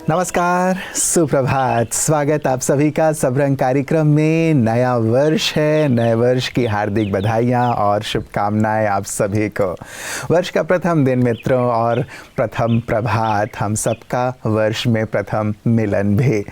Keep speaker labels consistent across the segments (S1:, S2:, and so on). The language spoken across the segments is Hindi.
S1: नमस्कार, सुप्रभात। स्वागत आप सभी का सबरंग कार्यक्रम में। नया वर्ष है, नए वर्ष की हार्दिक बधाइयाँ और शुभकामनाएं आप सभी को। वर्ष का प्रथम दिन मित्रों और प्रथम प्रभात, हम सबका वर्ष में प्रथम मिलन भी।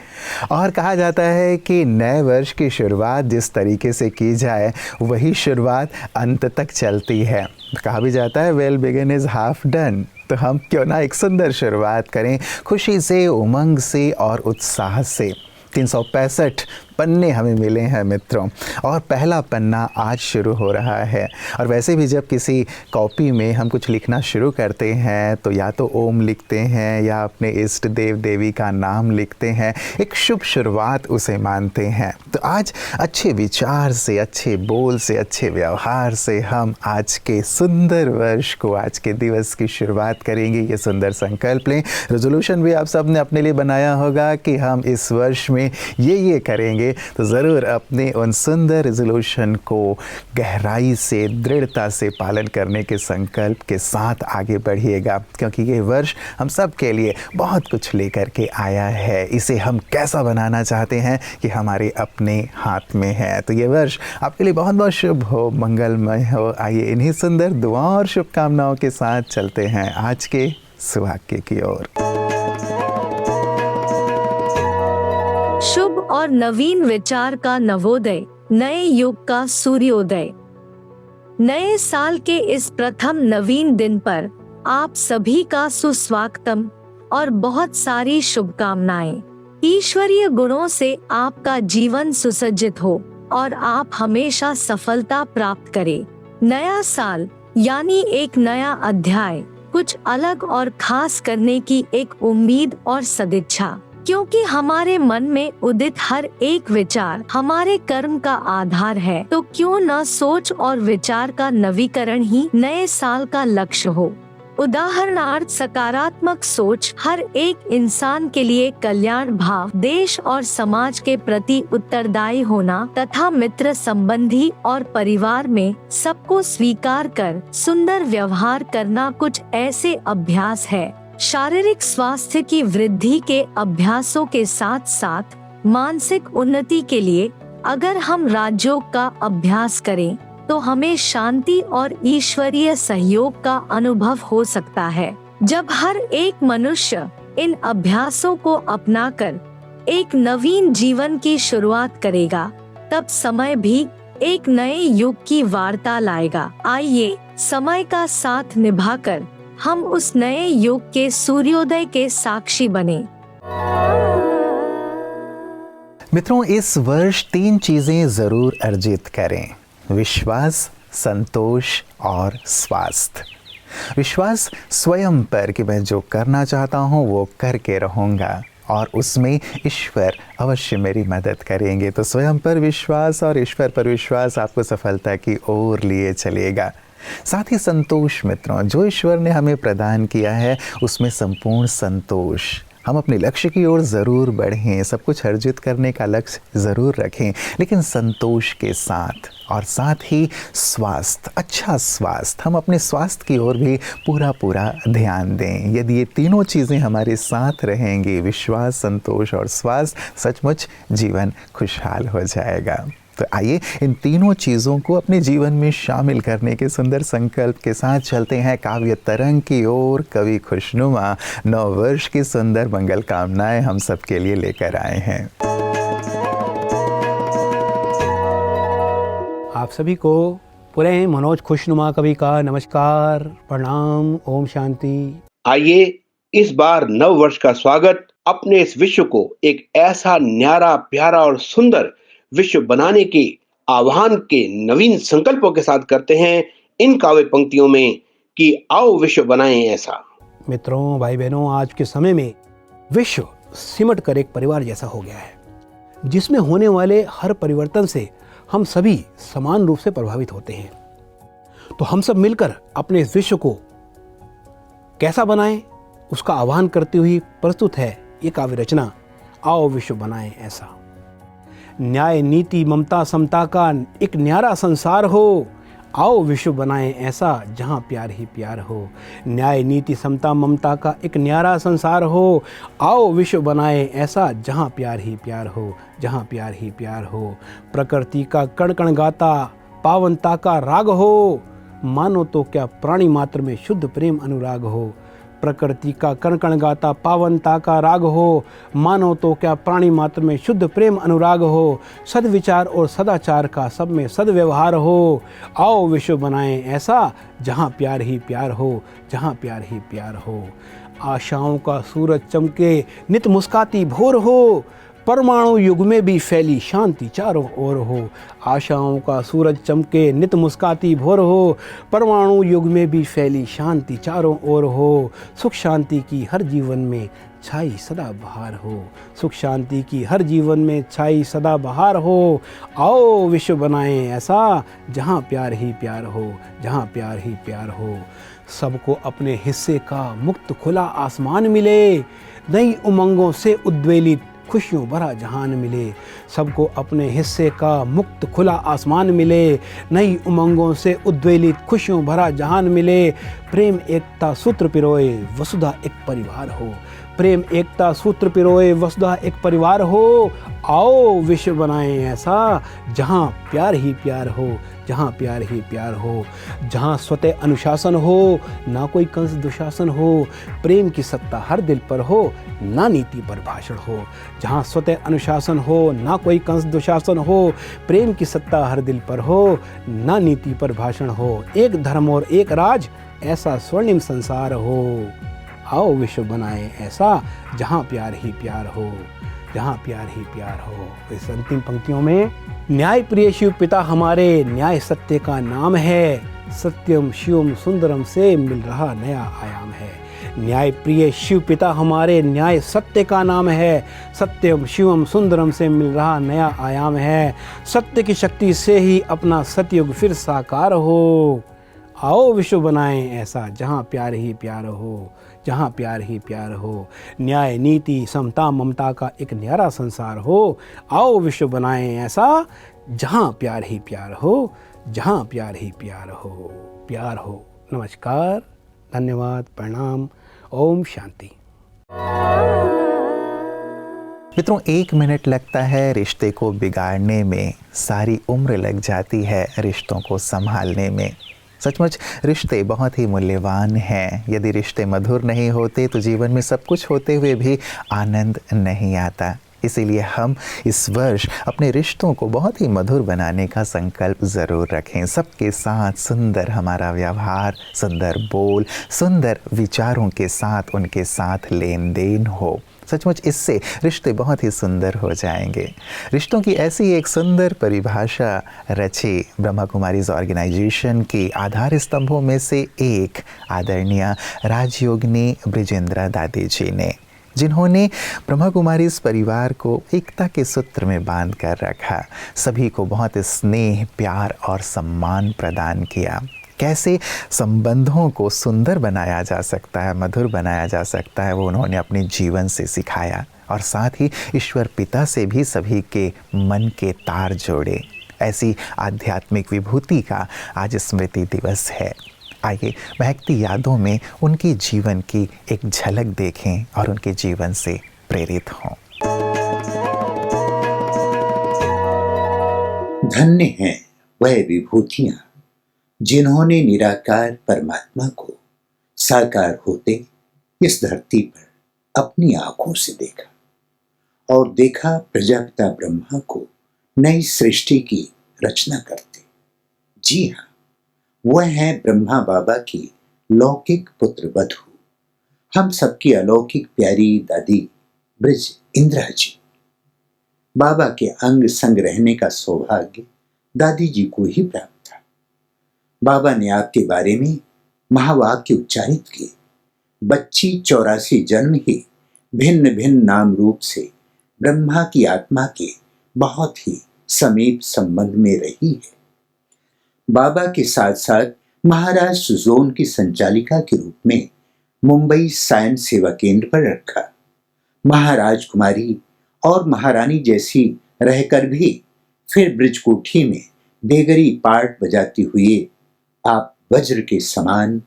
S1: और कहा जाता है कि नए वर्ष की शुरुआत जिस तरीके से की जाए वही शुरुआत अंत तक चलती है। कहा भी जाता है well begin is half done. तो हम क्यों ना एक सुंदर शुरुआत करें खुशी से, उमंग से और उत्साह से। 365 पन्ने हमें मिले हैं मित्रों और पहला पन्ना आज शुरू हो रहा है। और वैसे भी जब किसी कॉपी में हम कुछ लिखना शुरू करते हैं तो या तो ओम लिखते हैं या अपने इष्ट देव देवी का नाम लिखते हैं, एक शुभ शुरुआत उसे मानते हैं। तो आज अच्छे विचार से, अच्छे बोल से, अच्छे व्यवहार से हम आज के सुंदर वर्ष को, आज के दिवस की शुरुआत करेंगे। ये सुंदर संकल्प लें। रेजोल्यूशन भी आप सब ने अपने लिए बनाया होगा कि हम इस वर्ष में ये करेंगे। तो ज़रूर अपने उन सुंदर रेजोल्यूशन को गहराई से, दृढ़ता से पालन करने के संकल्प के साथ आगे बढ़िएगा, क्योंकि ये वर्ष हम सब के लिए बहुत कुछ लेकर के आया है। इसे हम कैसा बनाना चाहते हैं कि हमारे अपने हाथ में है। तो ये वर्ष आपके लिए बहुत बहुत शुभ हो, मंगलमय हो। आइए इन्हीं सुंदर दुआओं और शुभकामनाओं के साथ चलते हैं आज के सुभाग्य की ओर।
S2: शुभ और नवीन विचार का नवोदय, नए युग का सूर्योदय। नए साल के इस प्रथम नवीन दिन पर आप सभी का सुस्वागतम और बहुत सारी शुभकामनाएं। ईश्वरीय गुणों से आपका जीवन सुसज्जित हो और आप हमेशा सफलता प्राप्त करें। नया साल यानी एक नया अध्याय, कुछ अलग और खास करने की एक उम्मीद और सदिच्छा। क्योंकि हमारे मन में उदित हर एक विचार हमारे कर्म का आधार है, तो क्यों न सोच और विचार का नवीकरण ही नए साल का लक्ष्य हो। उदाहरणार्थ, सकारात्मक सोच हर एक इंसान के लिए कल्याण भाव, देश और समाज के प्रति उत्तरदायी होना तथा मित्र संबंधी और परिवार में सबको स्वीकार कर सुंदर व्यवहार करना कुछ ऐसे अभ्यास है। शारीरिक स्वास्थ्य की वृद्धि के अभ्यासों के साथ साथ मानसिक उन्नति के लिए अगर हम राजयोग का अभ्यास करें तो हमें शांति और ईश्वरीय सहयोग का अनुभव हो सकता है। जब हर एक मनुष्य इन अभ्यासों को अपनाकर एक नवीन जीवन की शुरुआत करेगा, तब समय भी एक नए युग की वार्ता लाएगा। आइए समय का साथ निभाकर हम उस नए युग के सूर्योदय के साक्षी बने।
S1: मित्रों, इस वर्ष 3 चीजें जरूर अर्जित करें: विश्वास, संतोष और स्वास्थ्य। विश्वास स्वयं पर कि मैं जो करना चाहता हूँ वो करके रहूँगा और उसमें ईश्वर अवश्य मेरी मदद करेंगे। तो स्वयं पर विश्वास और ईश्वर पर विश्वास आपको सफलता की ओर लिए चलेगा। साथ ही संतोष मित्रों, जो ईश्वर ने हमें प्रदान किया है उसमें संपूर्ण संतोष। हम अपने लक्ष्य की ओर ज़रूर बढ़ें, सब कुछ अर्जित करने का लक्ष्य ज़रूर रखें, लेकिन संतोष के साथ। और साथ ही स्वास्थ्य, अच्छा स्वास्थ्य, हम अपने स्वास्थ्य की ओर भी पूरा ध्यान दें। यदि ये तीनों चीज़ें हमारे साथ रहेंगी, विश्वास, संतोष और स्वास्थ्य, सचमुच जीवन खुशहाल हो जाएगा। तो आइए इन तीनों चीज़ों को अपने जीवन में शामिल करने के सुंदर संकल्प के साथ चलते हैं काव्य तरंग की ओर। कवि खुशनुमा नव वर्ष की सुंदर मंगल कामनाएं हम सब के लिए लेकर आए हैं।
S3: आप सभी को पुनः मनोज खुशनुमा कवि का नमस्कार, प्रणाम, ओम शांति।
S4: आइए इस बार नव वर्ष का स्वागत अपने इस विश्व को एक ऐसा न्यारा, प्यारा और सुंदर विश्व बनाने के आह्वान के नवीन संकल्पों के साथ करते हैं इन काव्य पंक्तियों में कि आओ विश्व बनाएं ऐसा।
S3: मित्रों, भाई बहनों, आज के समय में विश्व सिमट कर एक परिवार जैसा हो गया है, जिसमें होने वाले हर परिवर्तन से हम सभी समान रूप से प्रभावित होते हैं। तो हम सब मिलकर अपने इस विश्व को कैसा बनाएं, उसका आह्वान करती हुई प्रस्तुत है ये काव्य रचना, आओ विश्व बनाएं ऐसा। न्याय, नीति, ममता, समता का एक न्यारा संसार हो, आओ विश्व बनाएं ऐसा जहाँ प्यार ही प्यार हो। न्याय नीति समता ममता का एक न्यारा संसार हो। आओ विश्व बनाएं ऐसा जहाँ प्यार ही प्यार हो, जहाँ प्यार ही प्यार हो। प्रकृति का कण कण गाता पावनता का राग हो, मानो तो क्या प्राणी मात्र में शुद्ध प्रेम अनुराग हो। प्रकृति का कण कण गाता पावनता का राग हो, मानो तो क्या प्राणी मात्र में शुद्ध प्रेम अनुराग हो। सद्विचार और सदाचार का सब में सद्व्यवहार हो। आओ विश्व बनाएं ऐसा जहाँ प्यार ही प्यार हो, जहाँ प्यार ही प्यार हो। आशाओं का सूरज चमके नित मुस्काती भोर हो, परमाणु युग में भी फैली शांति चारों ओर हो। आशाओं का सूरज चमके नित मुस्काती भोर हो, परमाणु युग में भी फैली शांति चारों ओर हो। सुख शांति की हर जीवन में छाई सदा बहार हो, सुख शांति की हर जीवन में छाई सदा बहार हो। आओ विश्व बनाएं ऐसा जहाँ प्यार ही प्यार हो, जहाँ प्यार ही प्यार हो। सबको अपने हिस्से का मुक्त खुला आसमान मिले, नई उमंगों से उद्वेलित खुशियों भरा जहान मिले। सबको अपने हिस्से का मुक्त खुला आसमान मिले, नई उमंगों से उद्वेलित खुशियों भरा जहान मिले। प्रेम एकता सूत्र पिरोए वसुधा एक परिवार हो, प्रेम एकता सूत्र पिरोए वसुधा एक परिवार हो। आओ विश्व बनाएं ऐसा जहाँ प्यार ही प्यार हो, जहाँ प्यार ही प्यार हो। जहाँ स्वतः अनुशासन हो, ना कोई कंस दुशासन हो। प्रेम की सत्ता हर दिल पर हो, ना नीति पर भाषण हो। जहाँ स्वतः अनुशासन हो, ना कोई कंस दुशासन हो। प्रेम की सत्ता हर दिल पर हो, ना नीति पर भाषण हो। एक धर्म और एक राज ऐसा स्वर्णिम संसार हो। आओ विश्व बनाएं ऐसा जहाँ प्यार ही प्यार हो, जहाँ प्यार ही प्यार हो। इस अंतिम पंक्तियों में न्याय प्रिय शिव पिता हमारे, न्याय सत्य का नाम है। सत्यम शिवम सुंदरम से मिल रहा नया आयाम है। न्याय प्रिय शिव पिता हमारे, न्याय सत्य का नाम है। सत्यम शिवम सुंदरम से मिल रहा नया आयाम है। सत्य की शक्ति से ही अपना सतयुग फिर साकार हो। आओ विश्व बनाएं ऐसा जहाँ प्यार ही प्यार हो, जहाँ प्यार ही प्यार हो। न्याय नीति समता ममता का एक न्यारा संसार हो। आओ विश्व बनाएं ऐसा जहाँ प्यार ही प्यार हो, जहाँ प्यार ही प्यार हो। प्यार हो। नमस्कार, धन्यवाद, प्रणाम, ओम शांति।
S1: मित्रों, 1 मिनट लगता है रिश्ते को बिगाड़ने में, सारी उम्र लग जाती है रिश्तों को संभालने में। सचमुच रिश्ते बहुत ही मूल्यवान हैं। यदि रिश्ते मधुर नहीं होते तो जीवन में सब कुछ होते हुए भी आनंद नहीं आता। इसीलिए हम इस वर्ष अपने रिश्तों को बहुत ही मधुर बनाने का संकल्प ज़रूर रखें। सबके साथ सुंदर हमारा व्यवहार, सुंदर बोल, सुंदर विचारों के साथ उनके साथ लेन देन हो। सचमुच इससे रिश्ते बहुत ही सुंदर हो जाएंगे। रिश्तों की ऐसी एक सुंदर परिभाषा रची ब्रह्मा कुमारीज ऑर्गेनाइजेशन के आधार स्तंभों में से एक आदरणीय राजयोगिनी ब्रिजेंद्रा दादी जी ने, जिन्होंने ब्रह्मा कुमारीज परिवार को एकता के सूत्र में बांध कर रखा, सभी को बहुत स्नेह, प्यार और सम्मान प्रदान किया। कैसे संबंधों को सुंदर बनाया जा सकता है, मधुर बनाया जा सकता है, वो उन्होंने अपने जीवन से सिखाया और साथ ही ईश्वर पिता से भी सभी के मन के तार जोड़े। ऐसी आध्यात्मिक विभूति का आज स्मृति दिवस है। आइए महकती यादों में उनकी जीवन की एक झलक देखें और उनके जीवन से प्रेरित हों।
S5: धन्य हैं वह विभूतियां जिन्होंने निराकार परमात्मा को साकार होते इस धरती पर अपनी आंखों से देखा और देखा प्रजापिता ब्रह्मा को नई सृष्टि की रचना करते। जी हाँ, वह है ब्रह्मा बाबा की लौकिक पुत्र वधू, हम सबकी अलौकिक प्यारी दादी ब्रिज इंद्रा जी। बाबा के अंग संग रहने का सौभाग्य दादी जी को ही प्राप्त था। बाबा ने आपके बारे में महावाक्य उच्चारित किए। बच्ची 84 जन्म ही भिन्न भिन्न नाम रूप से ब्रह्मा की आत्मा के बहुत ही समीप संबंध में रही है। बाबा के साथ साथ महाराष्ट्र जोन की संचालिका के रूप में मुंबई साइंस सेवा केंद्र पर रखा। महाराज कुमारी और महारानी जैसी रहकर भी फिर ब्रिज कोठी में बेगरी पार्ट बजाती हुई आप वज्र के समान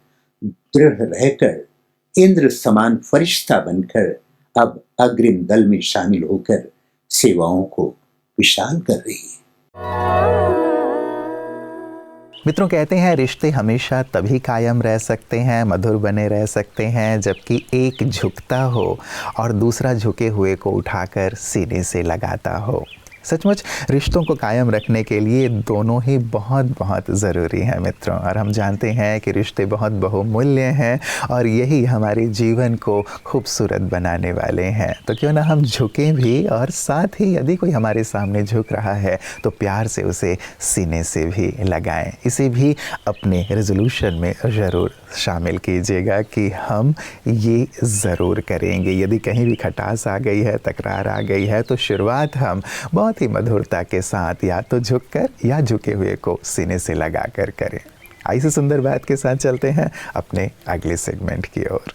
S5: दृढ़ रहकर इंद्र समान फरिश्ता बनकर अब अग्रिम दल में शामिल होकर सेवाओं को विशाल कर रही है।
S1: मित्रों, कहते हैं रिश्ते हमेशा तभी कायम रह सकते हैं, मधुर बने रह सकते हैं, जबकि एक झुकता हो और दूसरा झुके हुए को उठाकर सीने से लगाता हो। सचमुच रिश्तों को कायम रखने के लिए दोनों ही बहुत बहुत ज़रूरी हैं मित्रों, और हम जानते हैं कि रिश्ते बहुत बहुमूल्य हैं और यही हमारे जीवन को खूबसूरत बनाने वाले हैं। तो क्यों ना हम झुकें भी, और साथ ही यदि कोई हमारे सामने झुक रहा है तो प्यार से उसे सीने से भी लगाएं। इसे भी अपने रेजोल्यूशन में ज़रूर शामिल कीजिएगा कि हम ये ज़रूर करेंगे। यदि कहीं भी खटास आ गई है, तकरार आ गई है, तो शुरुआत हम बहुत ही मधुरता के साथ या तो झुककर या झुके हुए को सीने से लगाकर करें। ऐसी सुंदर बात के साथ चलते हैं अपने अगले सेगमेंट की ओर।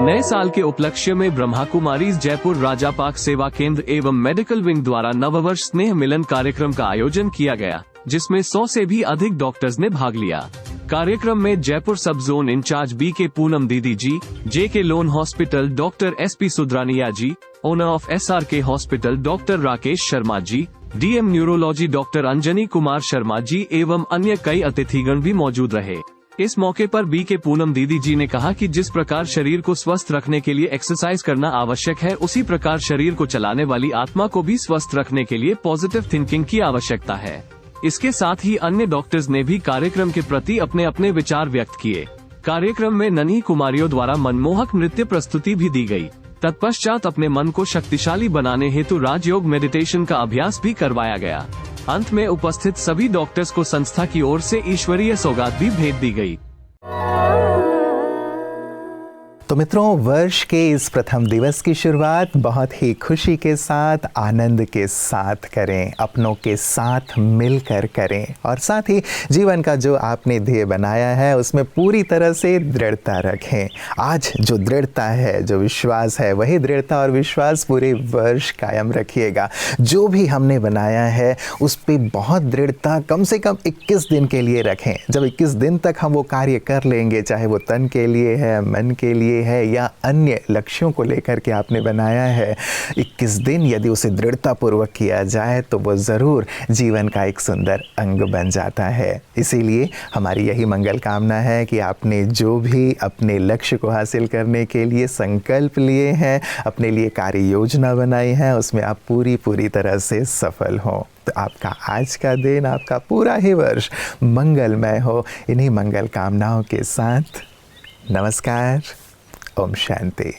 S6: नए साल के उपलक्ष्य में ब्रह्मा कुमारीज जयपुर राजापाक सेवा केंद्र एवं मेडिकल विंग द्वारा नववर्ष स्नेह मिलन कार्यक्रम का आयोजन किया गया, जिसमें 100 से भी अधिक डॉक्टर्स ने भाग लिया। कार्यक्रम में जयपुर सब zone in charge B K Poonam didi ji, JK Lone hospital doctor SP Sudrania ji, owner of SRK hospital doctor Rakesh Sharma ji, DM neurology doctor Anjani Kumar Sharma ji एवं अन्य कई अतिथिगण भी मौजूद रहे। इस मौके पर बी के पूनम दीदी जी ने कहा कि जिस प्रकार शरीर को स्वस्थ रखने के लिए एक्सरसाइज करना आवश्यक है, उसी प्रकार शरीर को चलाने वाली आत्मा को भी स्वस्थ रखने के लिए पॉजिटिव थिंकिंग की आवश्यकता है। इसके साथ ही अन्य डॉक्टर्स ने भी कार्यक्रम के प्रति अपने अपने विचार व्यक्त किए। कार्यक्रम में नन्ही कुमारियों द्वारा मनमोहक नृत्य प्रस्तुति भी दी गई। तत्पश्चात अपने मन को शक्तिशाली बनाने हेतु राजयोग मेडिटेशन का अभ्यास भी करवाया गया। अंत में उपस्थित सभी डॉक्टर्स को संस्था की ओर से ईश्वरीय सौगात भी भेंट दी गई।
S1: तो मित्रों, वर्ष के इस प्रथम दिवस की शुरुआत बहुत ही खुशी के साथ, आनंद के साथ करें, अपनों के साथ मिलकर करें, और साथ ही जीवन का जो आपने ध्येय बनाया है उसमें पूरी तरह से दृढ़ता रखें। आज जो दृढ़ता है, जो विश्वास है, वही दृढ़ता और विश्वास पूरे वर्ष कायम रखिएगा। जो भी हमने बनाया है उस पर बहुत दृढ़ता कम से कम 21 दिन के लिए रखें। जब 21 दिन तक हम वो कार्य कर लेंगे, चाहे वो तन के लिए है, मन के लिए है या अन्य लक्ष्यों को लेकर के आपने बनाया है, 21 दिन यदि उसे दृढ़ता पूर्वक किया जाए तो वो ज़रूर जीवन का एक सुंदर अंग बन जाता है। इसीलिए हमारी यही मंगल कामना है कि आपने जो भी अपने लक्ष्य को हासिल करने के लिए संकल्प लिए हैं, अपने लिए कार्य योजना बनाई है, उसमें आप पूरी तरह से सफल हों। तो आपका आज का दिन, आपका पूरा ही वर्ष मंगलमय हो। इन्हीं मंगल कामनाओं के साथ नमस्कार, ओम शांति।